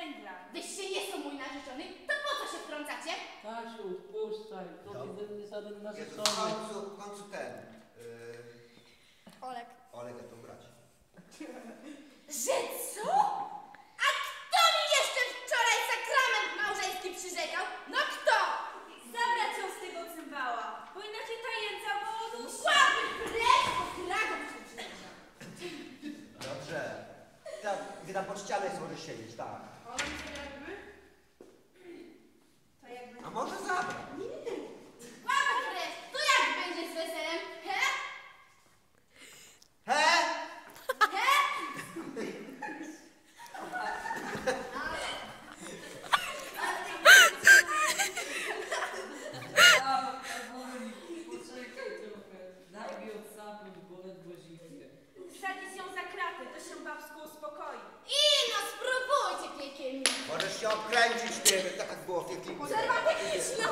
węgla. Wyście nie są mój narzeczony, to po co się wtrącacie? Kasiu, puszczaj, to nie żaden Jezu, narzeczony. w końcu ten. Olek. Oleg, to braci. Że co? A kto mi jeszcze wczoraj sakrament małżeński przyrzekał? No kto? Zabrać ją z tego cymbała, bo inaczej ta jędza go odusi. Łapy precz, bo kragą się przyrzekał. Dobrze. Tak, gdy tam pod ścianę możesz siedzieć, tak. On cię jakby? To jakby... A może zabrać? Łapy precz, to jak będzie z weselem? He? He? He? Poczekaj trochę, daj mi odsapnąć, bo ledwo zimnie. Wsadzić ją za kraty, to się babsko uspokoi. No spróbujcie piekielni. Możesz się odkręcić, nie wiem, tak jak było w filmie. Przerwa techniczna.